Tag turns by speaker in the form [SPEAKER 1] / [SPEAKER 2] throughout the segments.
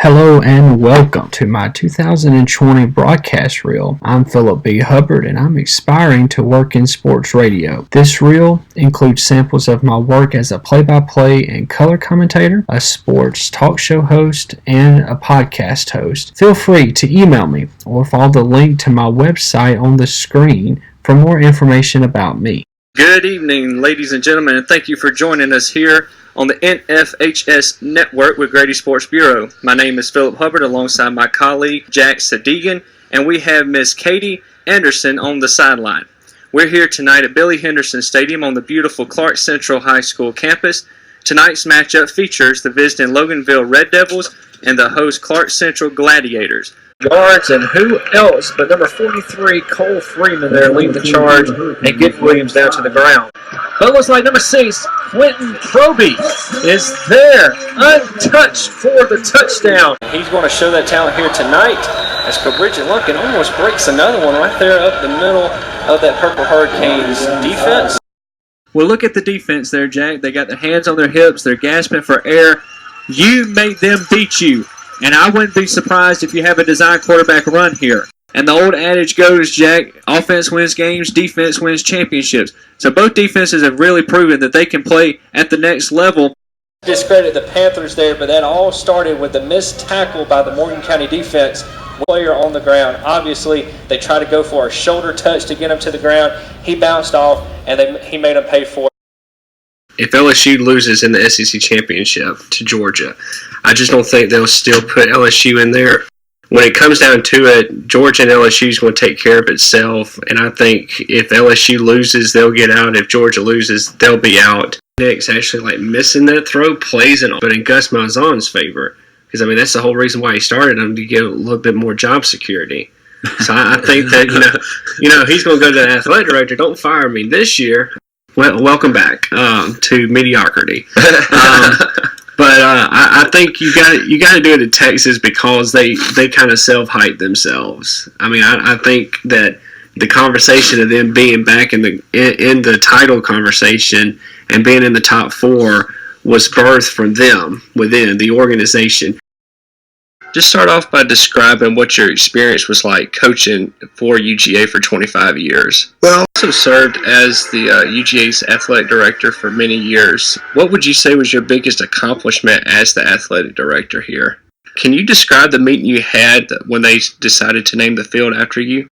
[SPEAKER 1] Hello and welcome to my 2020 broadcast reel. I'm Phillip B. Hubbard and I'm aspiring to work in sports radio. This reel includes samples of my work as a play-by-play and color commentator, a sports talk show host, and a podcast host. Feel free to email me or follow the link to my website on the screen for more information about me.
[SPEAKER 2] Good evening, ladies and gentlemen, and thank you for joining us here on the NFHS Network with Grady Sports Bureau. My name is Phillip Hubbard alongside my colleague Jack Sadigan, and we have Miss Katie Anderson on the sideline. We're here tonight at Billy Henderson Stadium on the beautiful Clark Central High School campus. Tonight's matchup features the visiting Loganville Red Devils and the host Clark Central Gladiators.
[SPEAKER 3] Yards, and who else but number 43, Cole Freeman there leading the charge and get Williams down to the ground. But it looks like number 6, Quentin Proby, is there, untouched for the touchdown.
[SPEAKER 2] He's going to show that talent here tonight as Bridget Lunkin almost breaks another one right there up the middle of that Purple Hurricanes defense. Well, look at the defense there, Jack. They got their hands on their hips. They're gasping for air. You made them beat you. And I wouldn't be surprised if you have a design quarterback run here. And the old adage goes, Jack, offense wins games, defense wins championships. So both defenses have really proven that they can play at the next level. Discredit the Panthers there, but that all started with the missed tackle by the Morgan County defense. Player on the ground. Obviously, they tried to go for a shoulder touch to get him to the ground. He bounced off, and he made him pay for it.
[SPEAKER 4] If LSU loses in the SEC championship to Georgia, I just don't think they'll still put LSU in there. When it comes down to it, Georgia and LSU is going to take care of itself, and I think if LSU loses, they'll get out. If Georgia loses, they'll be out. Nick's actually missing that throw, plays it, but in Gus Malzahn's favor, because that's the whole reason why he started him, to get a little bit more job security. So I think that he's going to go to the athletic director. Don't fire me this year. Well, welcome back to mediocrity. But I think you got to do it in Texas because they kind of self-hype themselves. I think that the conversation of them being back in the title conversation and being in the top 4 was birthed from them within the organization. Just start off by describing what your experience was like coaching for UGA for 25 years. Well, I also served as the UGA's athletic director for many years. What would you say was your biggest accomplishment as the athletic director here? Can you describe the meeting you had when they decided to name the field after you?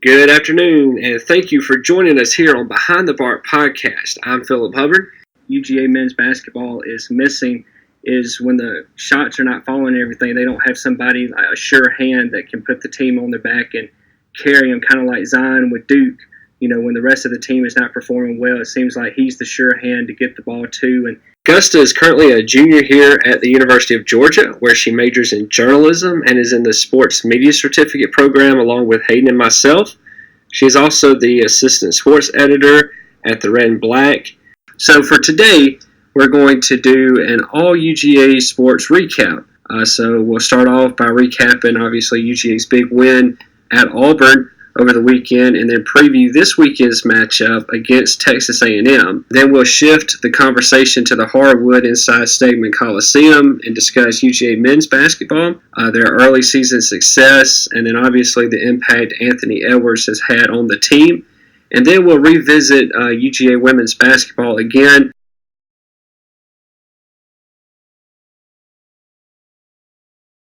[SPEAKER 4] Good afternoon, and thank you for joining us here on Behind the Bark podcast. I'm Phillip Hubbard. UGA men's basketball is missing is when the shots are not falling and everything, they don't have somebody, a sure hand that can put the team on their back and carry them, kind of like Zion with Duke. When the rest of the team is not performing well, it seems like he's the sure hand to get the ball to. And Augusta is currently a junior here at the University of Georgia, where she majors in journalism and is in the sports media certificate program along with Hayden and myself. She is also the assistant sports editor at the Red and Black. So for today, we're going to do an all-UGA sports recap. So we'll start off by recapping, obviously, UGA's big win at Auburn over the weekend, and then preview this weekend's matchup against Texas A&M. Then we'll shift the conversation to the hardwood inside Stegman Coliseum and discuss UGA men's basketball, their early season success, and then obviously the impact Anthony Edwards has had on the team. And then we'll revisit UGA women's basketball again,